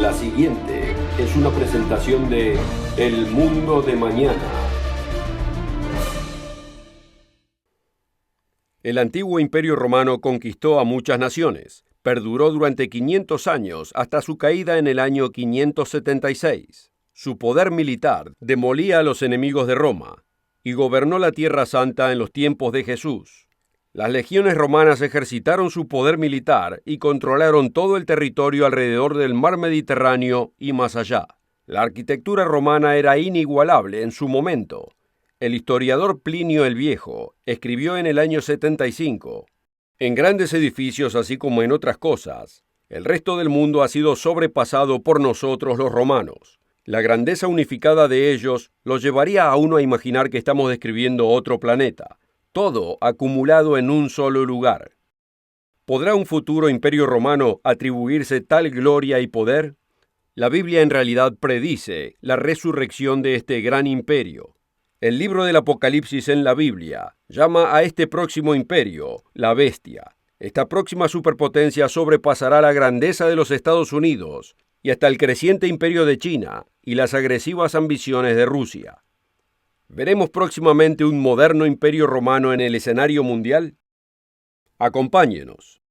La siguiente es una presentación de El Mundo de Mañana. El antiguo Imperio Romano conquistó a muchas naciones. Perduró durante 500 años hasta su caída en el año 576. Su poder militar demolía a los enemigos de Roma y gobernó la Tierra Santa en los tiempos de Jesús. Las legiones romanas ejercitaron su poder militar y controlaron todo el territorio alrededor del mar Mediterráneo y más allá. La arquitectura romana era inigualable en su momento. El historiador Plinio el Viejo escribió en el año 75: en grandes edificios así como en otras cosas, el resto del mundo ha sido sobrepasado por nosotros los romanos. La grandeza unificada de ellos los llevaría a uno a imaginar que estamos describiendo otro planeta. Todo acumulado en un solo lugar. ¿Podrá un futuro imperio romano atribuirse tal gloria y poder? La Biblia en realidad predice la resurrección de este gran imperio. El libro del Apocalipsis en la Biblia llama a este próximo imperio la bestia. Esta próxima superpotencia sobrepasará la grandeza de los Estados Unidos y hasta el creciente imperio de China y las agresivas ambiciones de Rusia. ¿Veremos próximamente un moderno imperio romano en el escenario mundial? Acompáñenos.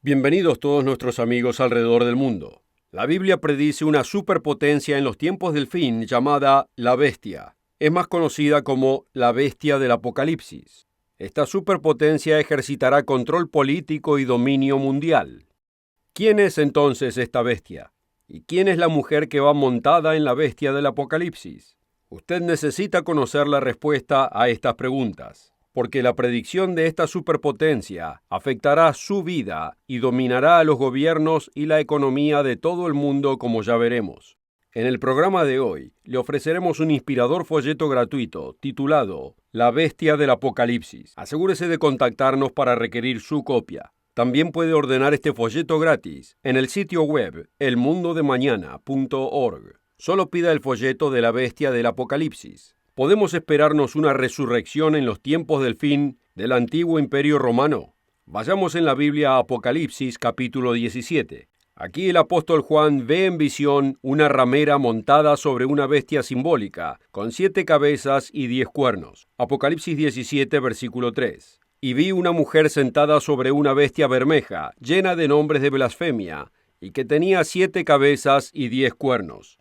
Bienvenidos todos nuestros amigos alrededor del mundo. La Biblia predice una superpotencia en los tiempos del fin llamada la bestia. Es más conocida como la bestia del Apocalipsis. Esta superpotencia ejercitará control político y dominio mundial. ¿Quién es entonces esta bestia? ¿Y quién es la mujer que va montada en la bestia del Apocalipsis? Usted necesita conocer la respuesta a estas preguntas, porque la predicción de esta superpotencia afectará su vida y dominará a los gobiernos y la economía de todo el mundo, como ya veremos. En el programa de hoy, le ofreceremos un inspirador folleto gratuito titulado La Bestia del Apocalipsis. Asegúrese de contactarnos para requerir su copia. También puede ordenar este folleto gratis en el sitio web elmundodemañana.org. Solo pida el folleto de La Bestia del Apocalipsis. ¿Podemos esperarnos una resurrección en los tiempos del fin del antiguo imperio romano? Vayamos en la Biblia a Apocalipsis capítulo 17. Aquí el apóstol Juan ve en visión una ramera montada sobre una bestia simbólica, con 7 cabezas y 10 cuernos. Apocalipsis 17, versículo 3. Y vi una mujer sentada sobre una bestia bermeja, llena de nombres de blasfemia, y que tenía 7 cabezas y 10 cuernos.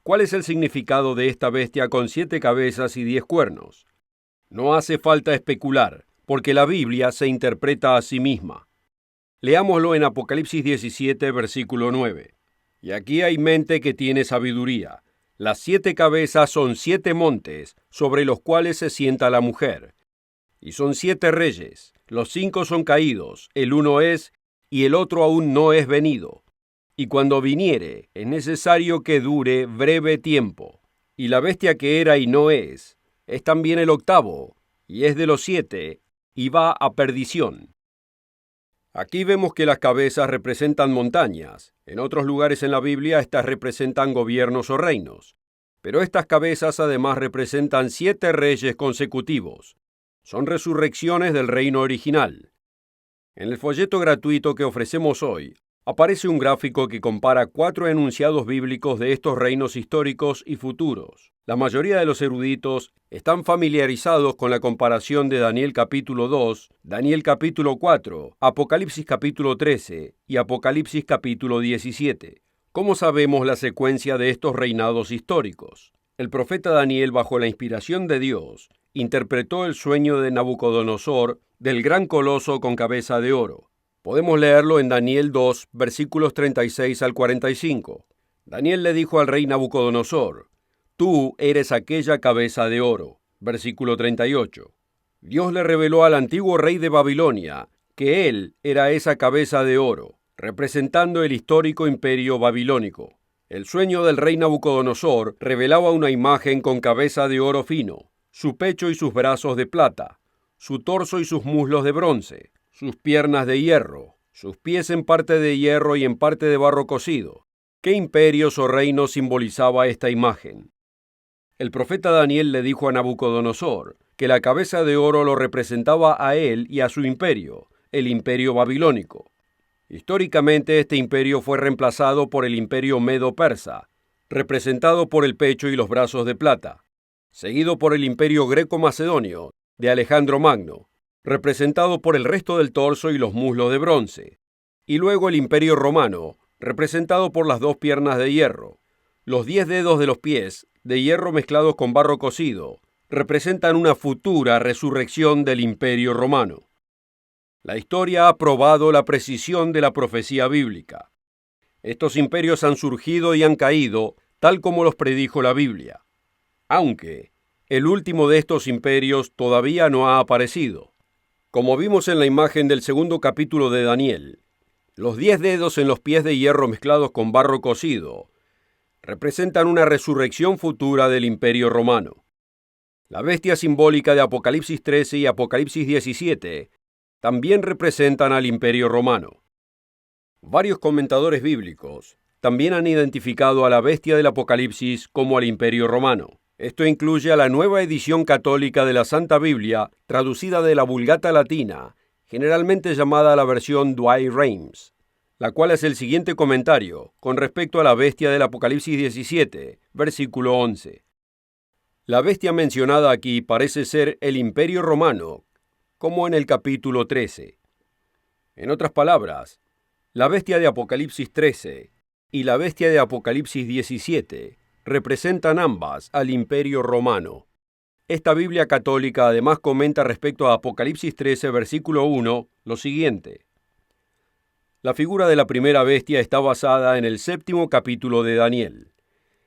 ¿Cuál es el significado de esta bestia con 7 cabezas y 10 cuernos? No hace falta especular, porque la Biblia se interpreta a sí misma. Leámoslo en Apocalipsis 17, versículo 9. Y aquí hay mente que tiene sabiduría. Las 7 cabezas son 7 montes, sobre los cuales se sienta la mujer. Y son 7 reyes, los 5 son caídos, el uno es, y el otro aún no es venido. Y cuando viniere, es necesario que dure breve tiempo. Y la bestia que era y no es también el octavo, y es de los 7, y va a perdición. Aquí vemos que las cabezas representan montañas. En otros lugares en la Biblia estas representan gobiernos o reinos. Pero estas cabezas además representan 7 reyes consecutivos. Son resurrecciones del reino original. En el folleto gratuito que ofrecemos hoy, aparece un gráfico que compara 4 enunciados bíblicos de estos reinos históricos y futuros. La mayoría de los eruditos están familiarizados con la comparación de Daniel capítulo 2, Daniel capítulo 4, Apocalipsis capítulo 13 y Apocalipsis capítulo 17. ¿Cómo sabemos la secuencia de estos reinados históricos? El profeta Daniel, bajo la inspiración de Dios, interpretó el sueño de Nabucodonosor del gran coloso con cabeza de oro. Podemos leerlo en Daniel 2, versículos 36 al 45. Daniel le dijo al rey Nabucodonosor: Tú eres aquella cabeza de oro. Versículo 38. Dios le reveló al antiguo rey de Babilonia que él era esa cabeza de oro, representando el histórico imperio babilónico. El sueño del rey Nabucodonosor revelaba una imagen con cabeza de oro fino, su pecho y sus brazos de plata, su torso y sus muslos de bronce, sus piernas de hierro, sus pies en parte de hierro y en parte de barro cocido. ¿Qué imperios o reinos simbolizaba esta imagen? El profeta Daniel le dijo a Nabucodonosor que la cabeza de oro lo representaba a él y a su imperio, el imperio babilónico. Históricamente, este imperio fue reemplazado por el imperio medo-persa, representado por el pecho y los brazos de plata, seguido por el imperio greco-macedonio, de Alejandro Magno, representado por el resto del torso y los muslos de bronce, y luego el imperio romano, representado por las 2 piernas de hierro. Los 10 dedos de los pies, de hierro mezclados con barro cocido, representan una futura resurrección del imperio romano. La historia ha probado la precisión de la profecía bíblica. Estos imperios han surgido y han caído, tal como los predijo la Biblia. Aunque el último de estos imperios todavía no ha aparecido. Como vimos en la imagen del 2º capítulo de Daniel, los 10 dedos en los pies de hierro mezclados con barro cocido representan una resurrección futura del imperio romano. La bestia simbólica de Apocalipsis 13 y Apocalipsis 17 también representan al imperio romano. Varios comentadores bíblicos también han identificado a la bestia del Apocalipsis como al imperio romano. Esto incluye a la nueva edición católica de la Santa Biblia, traducida de la Vulgata Latina, generalmente llamada la versión Douay-Rheims, la cual es el siguiente comentario con respecto a la bestia del Apocalipsis 17, versículo 11. La bestia mencionada aquí parece ser el imperio romano, como en el capítulo 13. En otras palabras, la bestia de Apocalipsis 13 y la bestia de Apocalipsis 17 representan ambas al imperio romano. Esta Biblia católica además comenta respecto a Apocalipsis 13, versículo 1, lo siguiente. La figura de la primera bestia está basada en el 7º capítulo de Daniel.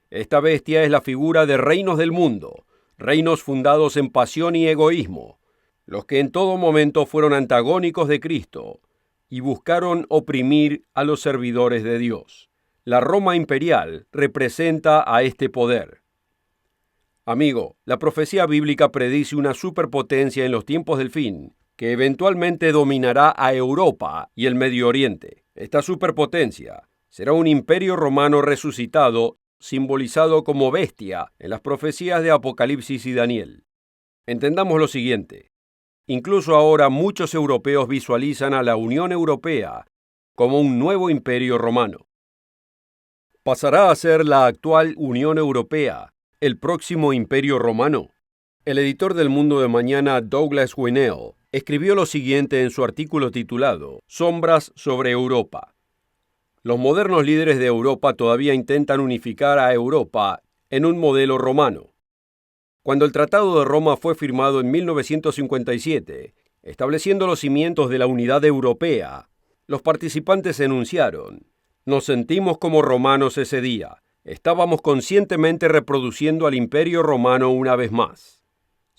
Esta bestia es la figura de reinos del mundo, reinos fundados en pasión y egoísmo, los que en todo momento fueron antagónicos de Cristo y buscaron oprimir a los servidores de Dios. La Roma imperial representa a este poder. Amigo, la profecía bíblica predice una superpotencia en los tiempos del fin, que eventualmente dominará a Europa y el Medio Oriente. Esta superpotencia será un imperio romano resucitado, simbolizado como bestia en las profecías de Apocalipsis y Daniel. Entendamos lo siguiente. Incluso ahora muchos europeos visualizan a la Unión Europea como un nuevo imperio romano. ¿Pasará a ser la actual Unión Europea el próximo imperio romano? El editor del Mundo de Mañana, Douglas Winell, escribió lo siguiente en su artículo titulado Sombras sobre Europa. Los modernos líderes de Europa todavía intentan unificar a Europa en un modelo romano. Cuando el Tratado de Roma fue firmado en 1957, estableciendo los cimientos de la unidad europea, los participantes enunciaron: nos sentimos como romanos ese día. Estábamos conscientemente reproduciendo al Imperio Romano una vez más.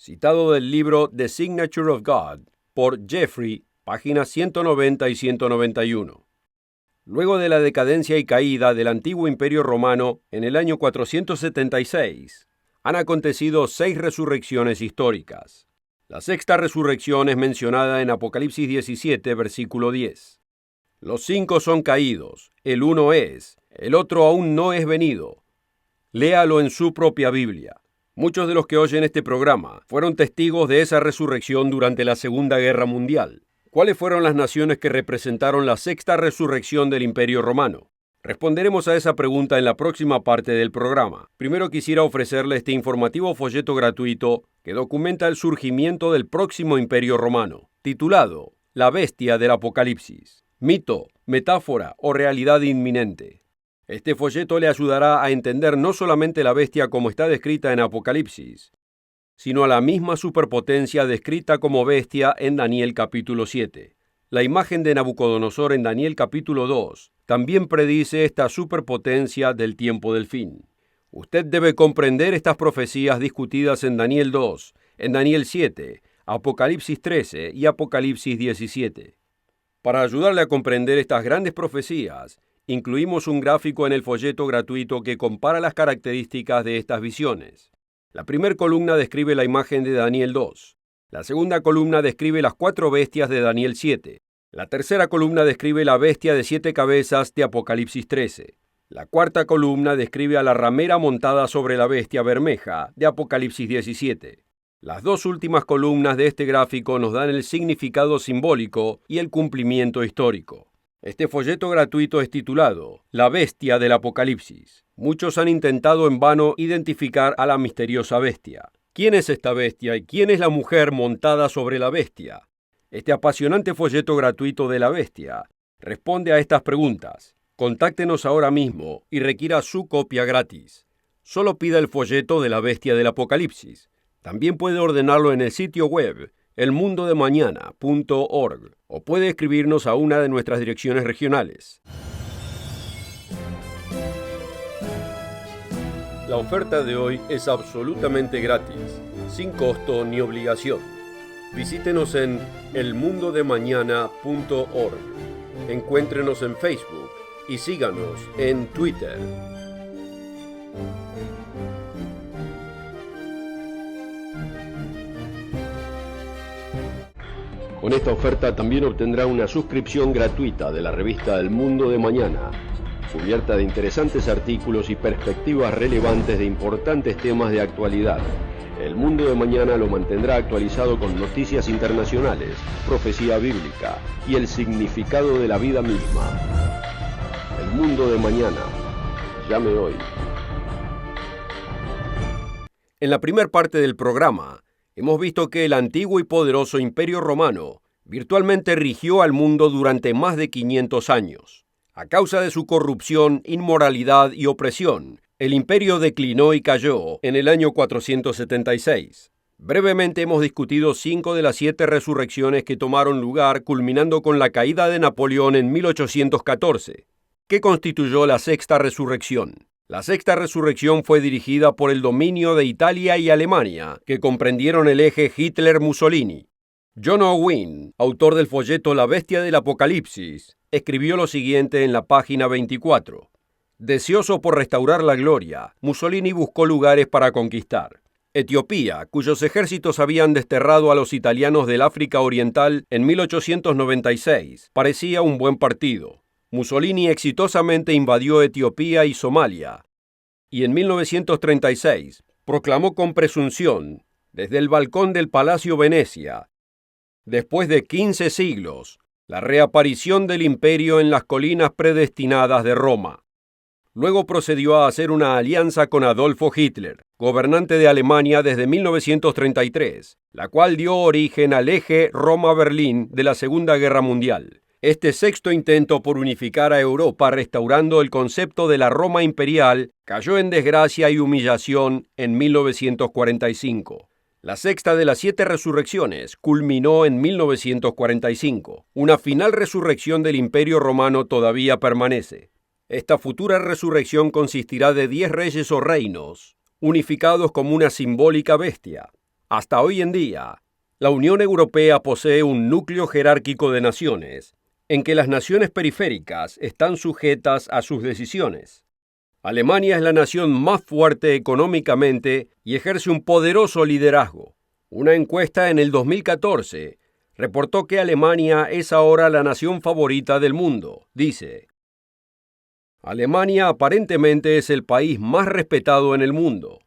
Citado del libro The Signature of God, por Jeffrey, páginas 190 y 191. Luego de la decadencia y caída del antiguo Imperio Romano en el año 476, han acontecido 6 resurrecciones históricas. La sexta resurrección es mencionada en Apocalipsis 17, versículo 10. Los 5 son caídos, el uno es, el otro aún no es venido. Léalo en su propia Biblia. Muchos de los que oyen este programa fueron testigos de esa resurrección durante la Segunda Guerra Mundial. ¿Cuáles fueron las naciones que representaron la sexta resurrección del Imperio Romano? Responderemos a esa pregunta en la próxima parte del programa. Primero quisiera ofrecerle este informativo folleto gratuito que documenta el surgimiento del próximo imperio romano, titulado La Bestia del Apocalipsis, mito, metáfora o realidad inminente. Este folleto le ayudará a entender no solamente la bestia como está descrita en Apocalipsis, sino a la misma superpotencia descrita como bestia en Daniel capítulo 7. La imagen de Nabucodonosor en Daniel capítulo 2 también predice esta superpotencia del tiempo del fin. Usted debe comprender estas profecías discutidas en Daniel 2, en Daniel 7, Apocalipsis 13 y Apocalipsis 17. Para ayudarle a comprender estas grandes profecías, incluimos un gráfico en el folleto gratuito que compara las características de estas visiones. La primera columna describe la imagen de Daniel 2. La segunda columna describe las 4 bestias de Daniel 7. La tercera columna describe la bestia de 7 cabezas de Apocalipsis 13. La cuarta columna describe a la ramera montada sobre la bestia bermeja de Apocalipsis 17. Las 2 últimas columnas de este gráfico nos dan el significado simbólico y el cumplimiento histórico. Este folleto gratuito es titulado La Bestia del Apocalipsis. Muchos han intentado en vano identificar a la misteriosa bestia. ¿Quién es esta bestia y quién es la mujer montada sobre la bestia? Este apasionante folleto gratuito de la bestia responde a estas preguntas. Contáctenos ahora mismo y requiera su copia gratis. Solo pida el folleto de la bestia del Apocalipsis. También puede ordenarlo en el sitio web elmundodemañana.org o puede escribirnos a una de nuestras direcciones regionales. La oferta de hoy es absolutamente gratis, sin costo ni obligación. Visítenos en elmundodemañana.org. Encuéntrenos en Facebook y síganos en Twitter. Con esta oferta también obtendrá una suscripción gratuita de la revista El Mundo de Mañana, cubierta de interesantes artículos y perspectivas relevantes de importantes temas de actualidad. El Mundo de Mañana lo mantendrá actualizado con noticias internacionales, profecía bíblica y el significado de la vida misma. El Mundo de Mañana. Llame hoy. En la primera parte del programa, hemos visto que el antiguo y poderoso Imperio Romano virtualmente rigió al mundo durante más de 500 años. A causa de su corrupción, inmoralidad y opresión, el imperio declinó y cayó en el año 476. Brevemente hemos discutido 5 de las 7 resurrecciones que tomaron lugar, culminando con la caída de Napoleón en 1814, que constituyó la sexta resurrección. La sexta resurrección fue dirigida por el dominio de Italia y Alemania, que comprendieron el eje Hitler-Mussolini. John Owen, autor del folleto La Bestia del Apocalipsis, escribió lo siguiente en la página 24. Deseoso por restaurar la gloria, Mussolini buscó lugares para conquistar. Etiopía, cuyos ejércitos habían desterrado a los italianos del África Oriental en 1896, parecía un buen partido. Mussolini exitosamente invadió Etiopía y Somalia, y en 1936 proclamó con presunción, desde el balcón del Palacio Venecia, después de 15 siglos, la reaparición del imperio en las colinas predestinadas de Roma. Luego procedió a hacer una alianza con Adolfo Hitler, gobernante de Alemania desde 1933, la cual dio origen al eje Roma-Berlín de la Segunda Guerra Mundial. Este sexto intento por unificar a Europa restaurando el concepto de la Roma imperial cayó en desgracia y humillación en 1945. La sexta de las 7 resurrecciones culminó en 1945. Una final resurrección del Imperio Romano todavía permanece. Esta futura resurrección consistirá de 10 reyes o reinos, unificados como una simbólica bestia. Hasta hoy en día, la Unión Europea posee un núcleo jerárquico de naciones, en que las naciones periféricas están sujetas a sus decisiones. Alemania es la nación más fuerte económicamente y ejerce un poderoso liderazgo. Una encuesta en el 2014 reportó que Alemania es ahora la nación favorita del mundo. Dice: Alemania aparentemente es el país más respetado en el mundo.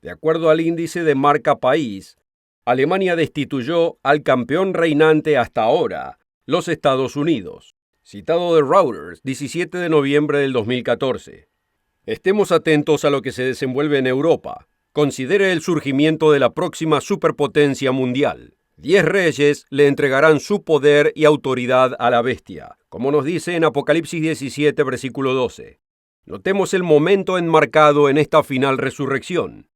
De acuerdo al índice de marca país, Alemania destituyó al campeón reinante hasta ahora, los Estados Unidos. Citado de Reuters, 17 de noviembre del 2014. Estemos atentos a lo que se desenvuelve en Europa. Considere el surgimiento de la próxima superpotencia mundial. 10 reyes le entregarán su poder y autoridad a la bestia, como nos dice en Apocalipsis 17, versículo 12. Notemos el momento enmarcado en esta final resurrección.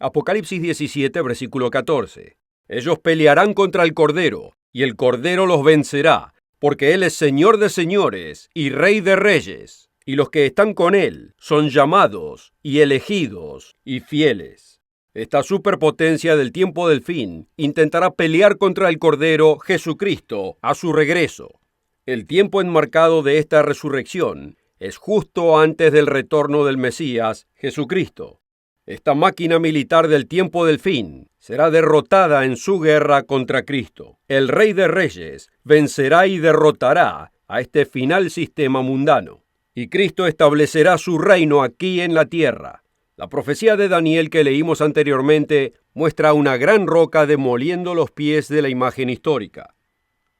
Apocalipsis 17, versículo 14. Ellos pelearán contra el Cordero, y el Cordero los vencerá, porque Él es Señor de señores y Rey de reyes, y los que están con Él son llamados y elegidos y fieles. Esta superpotencia del tiempo del fin intentará pelear contra el Cordero Jesucristo a su regreso. El tiempo enmarcado de esta resurrección es justo antes del retorno del Mesías, Jesucristo. Esta máquina militar del tiempo del fin será derrotada en su guerra contra Cristo. El Rey de Reyes vencerá y derrotará a este final sistema mundano. Y Cristo establecerá su reino aquí en la tierra. La profecía de Daniel que leímos anteriormente muestra una gran roca demoliendo los pies de la imagen histórica.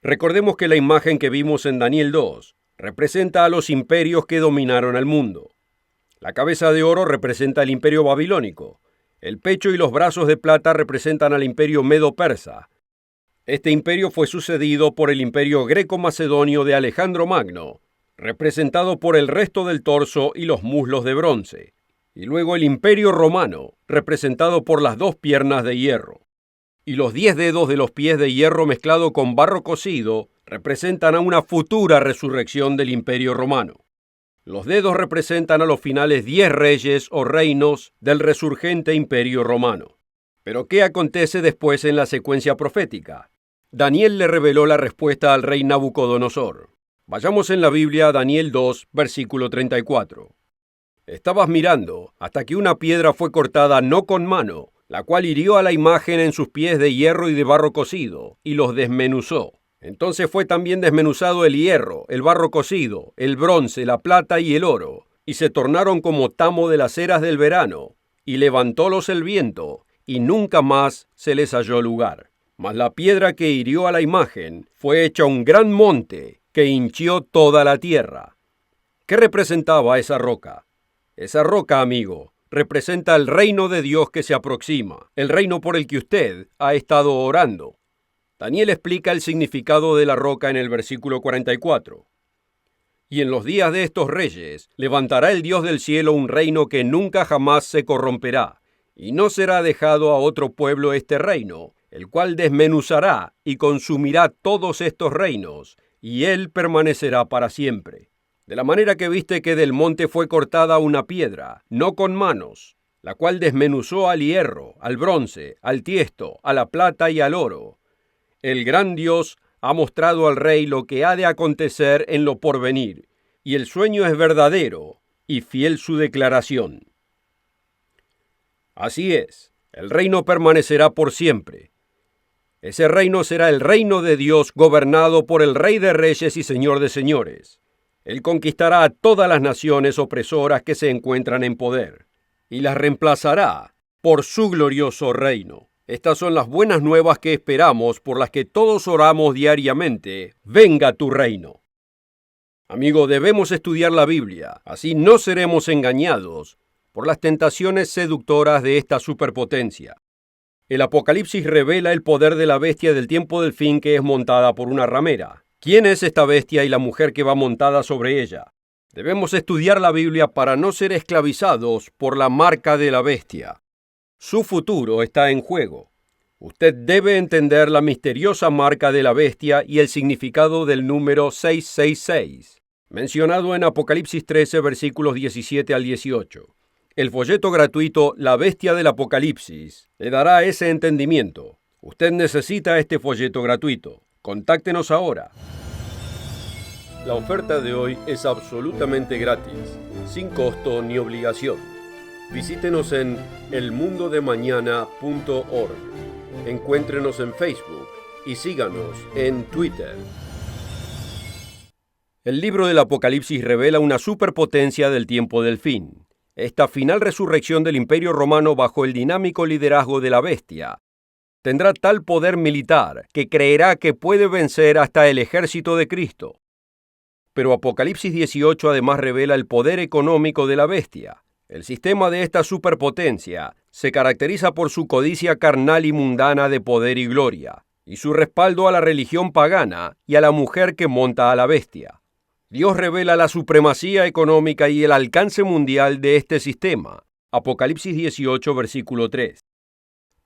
Recordemos que la imagen que vimos en Daniel 2 representa a los imperios que dominaron el mundo. La cabeza de oro representa el imperio babilónico. El pecho y los brazos de plata representan al imperio medo-persa. Este imperio fue sucedido por el imperio greco-macedonio de Alejandro Magno, representado por el resto del torso y los muslos de bronce. Y luego el imperio romano, representado por las 2 piernas de hierro. Y los 10 dedos de los pies de hierro mezclado con barro cocido representan a una futura resurrección del imperio romano. Los dedos representan a los finales 10 reyes o reinos del resurgente imperio romano. Pero ¿qué acontece después en la secuencia profética? Daniel le reveló la respuesta al rey Nabucodonosor. Vayamos en la Biblia a Daniel 2, versículo 34. Estabas mirando hasta que una piedra fue cortada no con mano, la cual hirió a la imagen en sus pies de hierro y de barro cocido, y los desmenuzó. Entonces fue también desmenuzado el hierro, el barro cocido, el bronce, la plata y el oro, y se tornaron como tamo de las eras del verano, y levantólos el viento, y nunca más se les halló lugar. Mas la piedra que hirió a la imagen fue hecha un gran monte, que hinchió toda la tierra. ¿Qué representaba esa roca? Esa roca, amigo, representa el reino de Dios que se aproxima, el reino por el que usted ha estado orando. Daniel explica el significado de la roca en el versículo 44. Y en los días de estos reyes levantará el Dios del cielo un reino que nunca jamás se corromperá, y no será dejado a otro pueblo este reino, el cual desmenuzará y consumirá todos estos reinos, y él permanecerá para siempre. De la manera que viste que del monte fue cortada una piedra, no con manos, la cual desmenuzó al hierro, al bronce, al tiesto, a la plata y al oro. El gran Dios ha mostrado al rey lo que ha de acontecer en lo porvenir, y el sueño es verdadero y fiel su declaración. Así es, el reino permanecerá por siempre. Ese reino será el reino de Dios gobernado por el Rey de Reyes y Señor de Señores. Él conquistará a todas las naciones opresoras que se encuentran en poder, y las reemplazará por su glorioso reino. Estas son las buenas nuevas que esperamos, por las que todos oramos diariamente. Venga tu reino. Amigo, debemos estudiar la Biblia, así no seremos engañados por las tentaciones seductoras de esta superpotencia. El Apocalipsis revela el poder de la bestia del tiempo del fin que es montada por una ramera. ¿Quién es esta bestia y la mujer que va montada sobre ella? Debemos estudiar la Biblia para no ser esclavizados por la marca de la bestia. Su futuro está en juego. Usted debe entender la misteriosa marca de la bestia y el significado del número 666, mencionado en Apocalipsis 13, versículos 17 al 18. El folleto gratuito La Bestia del Apocalipsis le dará ese entendimiento. Usted necesita este folleto gratuito. Contáctenos ahora. La oferta de hoy es absolutamente gratis, sin costo ni obligación. Visítenos en elmundodemañana.org. Encuéntrenos en Facebook y síganos en Twitter. El libro del Apocalipsis revela una superpotencia del tiempo del fin. Esta final resurrección del Imperio Romano bajo el dinámico liderazgo de la bestia tendrá tal poder militar que creerá que puede vencer hasta el ejército de Cristo. Pero Apocalipsis 18 además revela el poder económico de la bestia. El sistema de esta superpotencia se caracteriza por su codicia carnal y mundana de poder y gloria, y su respaldo a la religión pagana y a la mujer que monta a la bestia. Dios revela la supremacía económica y el alcance mundial de este sistema. Apocalipsis 18, versículo 3.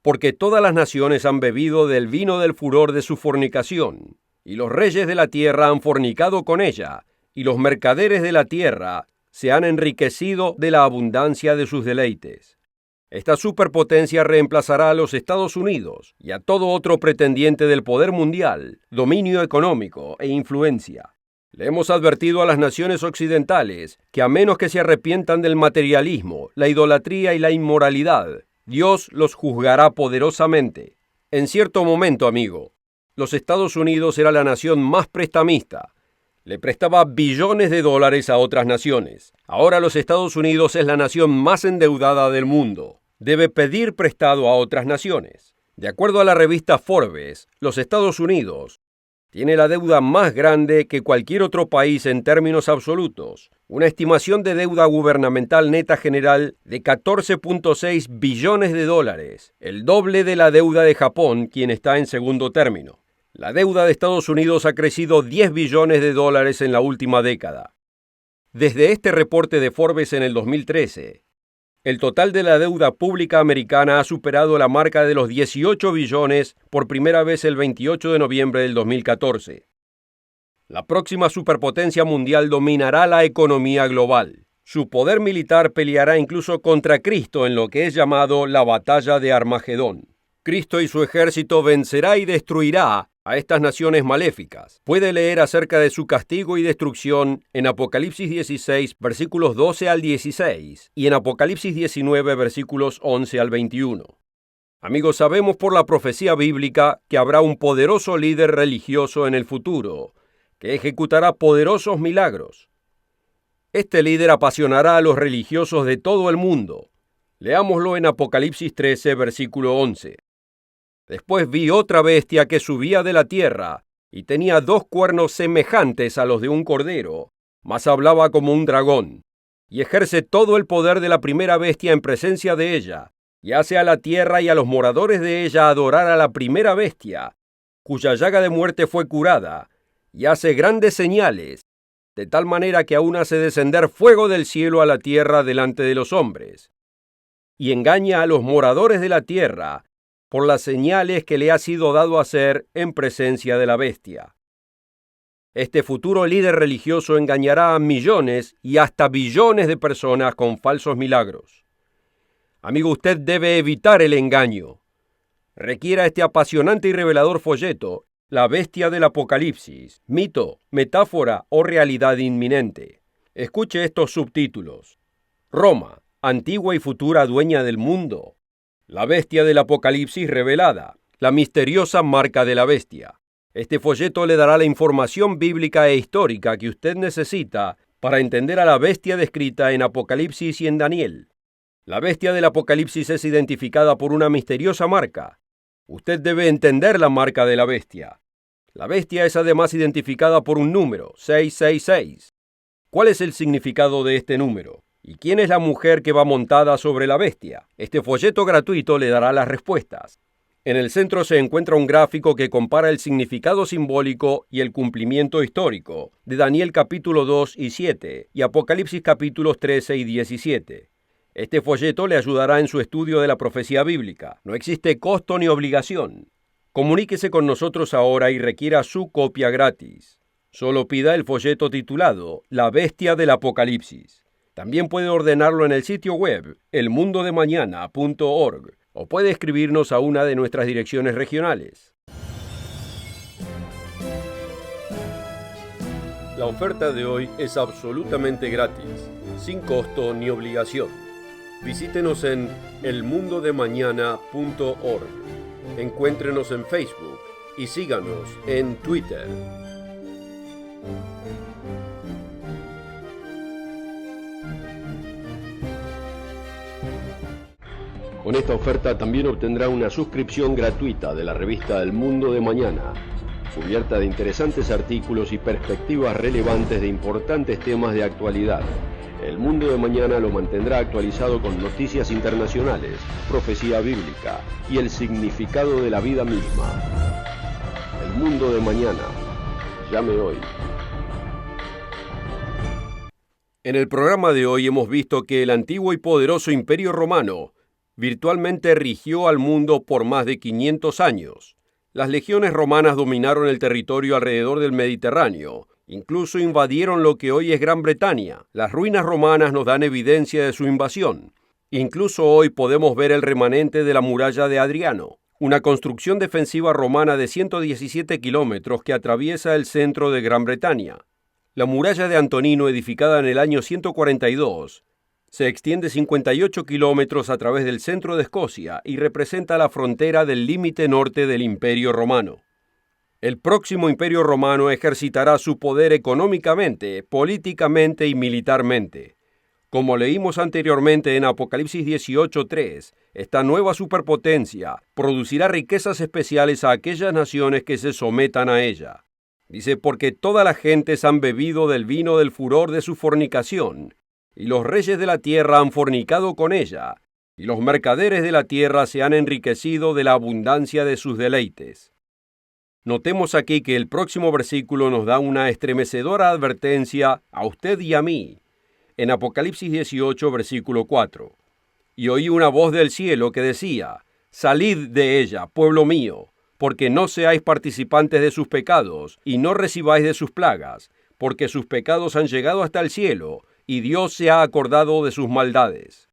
Porque todas las naciones han bebido del vino del furor de su fornicación, y los reyes de la tierra han fornicado con ella, y los mercaderes de la tierra se han enriquecido de la abundancia de sus deleites. Esta superpotencia reemplazará a los Estados Unidos y a todo otro pretendiente del poder mundial, dominio económico e influencia. Le hemos advertido a las naciones occidentales que a menos que se arrepientan del materialismo, la idolatría y la inmoralidad, Dios los juzgará poderosamente. En cierto momento, amigo, los Estados Unidos era la nación más prestamista. Le prestaba billones de dólares a otras naciones. Ahora los Estados Unidos es la nación más endeudada del mundo. Debe pedir prestado a otras naciones. De acuerdo a la revista Forbes, los Estados Unidos tiene la deuda más grande que cualquier otro país en términos absolutos. Una estimación de deuda gubernamental neta general de 14.6 billones de dólares, el doble de la deuda de Japón, quien está en segundo término. La deuda de Estados Unidos ha crecido 10 billones de dólares en la última década. Desde este reporte de Forbes en el 2013, el total de la deuda pública americana ha superado la marca de los 18 billones por primera vez el 28 de noviembre del 2014. La próxima superpotencia mundial dominará la economía global. Su poder militar peleará incluso contra Cristo en lo que es llamado la batalla de Armagedón. Cristo y su ejército vencerá y destruirá a estas naciones maléficas. Puede leer acerca de su castigo y destrucción en Apocalipsis 16, versículos 12 al 16, y en Apocalipsis 19, versículos 11 al 21. Amigos, sabemos por la profecía bíblica que habrá un poderoso líder religioso en el futuro, que ejecutará poderosos milagros. Este líder apasionará a los religiosos de todo el mundo. Leámoslo en Apocalipsis 13, versículo 11. Después vi otra bestia que subía de la tierra, y tenía 2 cuernos semejantes a los de un cordero, mas hablaba como un dragón, y ejerce todo el poder de la primera bestia en presencia de ella, y hace a la tierra y a los moradores de ella adorar a la primera bestia, cuya llaga de muerte fue curada, y hace grandes señales, de tal manera que aún hace descender fuego del cielo a la tierra delante de los hombres, y engaña a los moradores de la tierra, por las señales que le ha sido dado hacer en presencia de la bestia. Este futuro líder religioso engañará a millones y hasta billones de personas con falsos milagros. Amigo, usted debe evitar el engaño. Requiera este apasionante y revelador folleto, La bestia del Apocalipsis, mito, metáfora o realidad inminente. Escuche estos subtítulos. Roma, antigua y futura dueña del mundo. La bestia del Apocalipsis revelada, la misteriosa marca de la bestia. Este folleto le dará la información bíblica e histórica que usted necesita para entender a la bestia descrita en Apocalipsis y en Daniel. La bestia del Apocalipsis es identificada por una misteriosa marca. Usted debe entender la marca de la bestia. La bestia es además identificada por un número, 666. ¿Cuál es el significado de este número? ¿Y quién es la mujer que va montada sobre la bestia? Este folleto gratuito le dará las respuestas. En el centro se encuentra un gráfico que compara el significado simbólico y el cumplimiento histórico de Daniel capítulo 2 y 7 y Apocalipsis capítulos 13 y 17. Este folleto le ayudará en su estudio de la profecía bíblica. No existe costo ni obligación. Comuníquese con nosotros ahora y requiera su copia gratis. Solo pida el folleto titulado La bestia del Apocalipsis. También puede ordenarlo en el sitio web elmundodemañana.org o puede escribirnos a una de nuestras direcciones regionales. La oferta de hoy es absolutamente gratis, sin costo ni obligación. Visítenos en elmundodemañana.org. Encuéntrenos en Facebook y síganos en Twitter. Con esta oferta también obtendrá una suscripción gratuita de la revista El Mundo de Mañana. cubierta de interesantes artículos y perspectivas relevantes de importantes temas de actualidad. El Mundo de Mañana lo mantendrá actualizado con noticias internacionales, profecía bíblica y el significado de la vida misma. El Mundo de Mañana. Llame hoy. En el programa de hoy hemos visto que el antiguo y poderoso Imperio Romano virtualmente rigió al mundo por más de 500 años. Las legiones romanas dominaron el territorio alrededor del Mediterráneo, incluso invadieron lo que hoy es Gran Bretaña. Las ruinas romanas nos dan evidencia de su invasión. Incluso hoy podemos ver el remanente de la muralla de Adriano, una construcción defensiva romana de 117 kilómetros que atraviesa el centro de Gran Bretaña. La muralla de Antonino, edificada en el año 142, se extiende 58 kilómetros a través del centro de Escocia y representa la frontera del límite norte del Imperio Romano. El próximo Imperio Romano ejercitará su poder económicamente, políticamente y militarmente. Como leímos anteriormente en Apocalipsis 18:3, esta nueva superpotencia producirá riquezas especiales a aquellas naciones que se sometan a ella. Dice, porque todas las gentes han bebido del vino del furor de su fornicación, y los reyes de la tierra han fornicado con ella, y los mercaderes de la tierra se han enriquecido de la abundancia de sus deleites. Notemos aquí que el próximo versículo nos da una estremecedora advertencia a usted y a mí. En Apocalipsis 18, versículo 4. Y oí una voz del cielo que decía, salid de ella, pueblo mío, porque no seáis participantes de sus pecados, y no recibáis de sus plagas, porque sus pecados han llegado hasta el cielo, y Dios se ha acordado de sus maldades.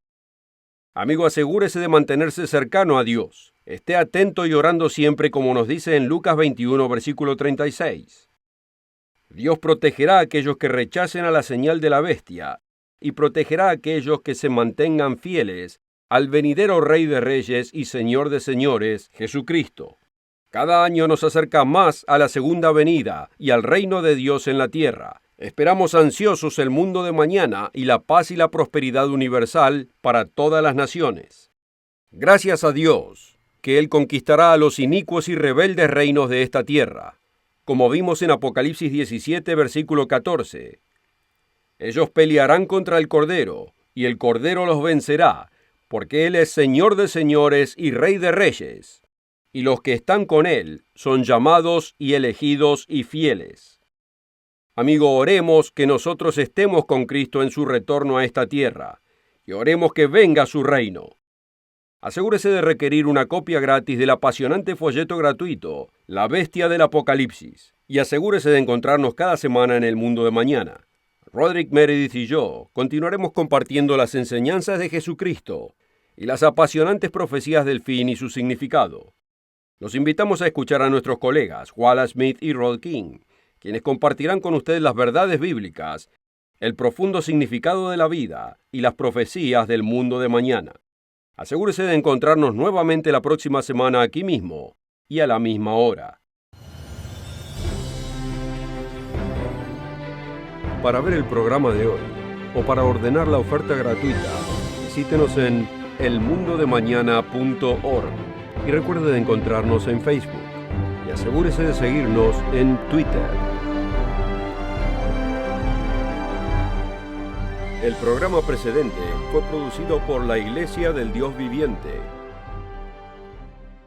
Amigo, asegúrese de mantenerse cercano a Dios. Esté atento y orando siempre, como nos dice en Lucas 21, versículo 36. Dios protegerá a aquellos que rechacen a la señal de la bestia, y protegerá a aquellos que se mantengan fieles al venidero Rey de Reyes y Señor de Señores, Jesucristo. Cada año nos acerca más a la segunda venida y al reino de Dios en la tierra. Esperamos ansiosos el mundo de mañana y la paz y la prosperidad universal para todas las naciones. Gracias a Dios, que Él conquistará a los inicuos y rebeldes reinos de esta tierra, como vimos en Apocalipsis 17, versículo 14. Ellos pelearán contra el Cordero, y el Cordero los vencerá, porque Él es Señor de señores y Rey de reyes, y los que están con Él son llamados y elegidos y fieles. Amigo, oremos que nosotros estemos con Cristo en su retorno a esta tierra, y oremos que venga su reino. Asegúrese de requerir una copia gratis del apasionante folleto gratuito, La Bestia del Apocalipsis, y asegúrese de encontrarnos cada semana en el Mundo de Mañana. Roderick Meredith y yo continuaremos compartiendo las enseñanzas de Jesucristo y las apasionantes profecías del fin y su significado. Los invitamos a escuchar a nuestros colegas Wallace Smith y Rod King, quienes compartirán con ustedes las verdades bíblicas, el profundo significado de la vida y las profecías del mundo de mañana. Asegúrese de encontrarnos nuevamente la próxima semana aquí mismo y a la misma hora. Para ver el programa de hoy o para ordenar la oferta gratuita, visítenos en elmundodemañana.org y recuerde de encontrarnos en Facebook y asegúrese de seguirnos en Twitter. El programa precedente fue producido por la Iglesia del Dios Viviente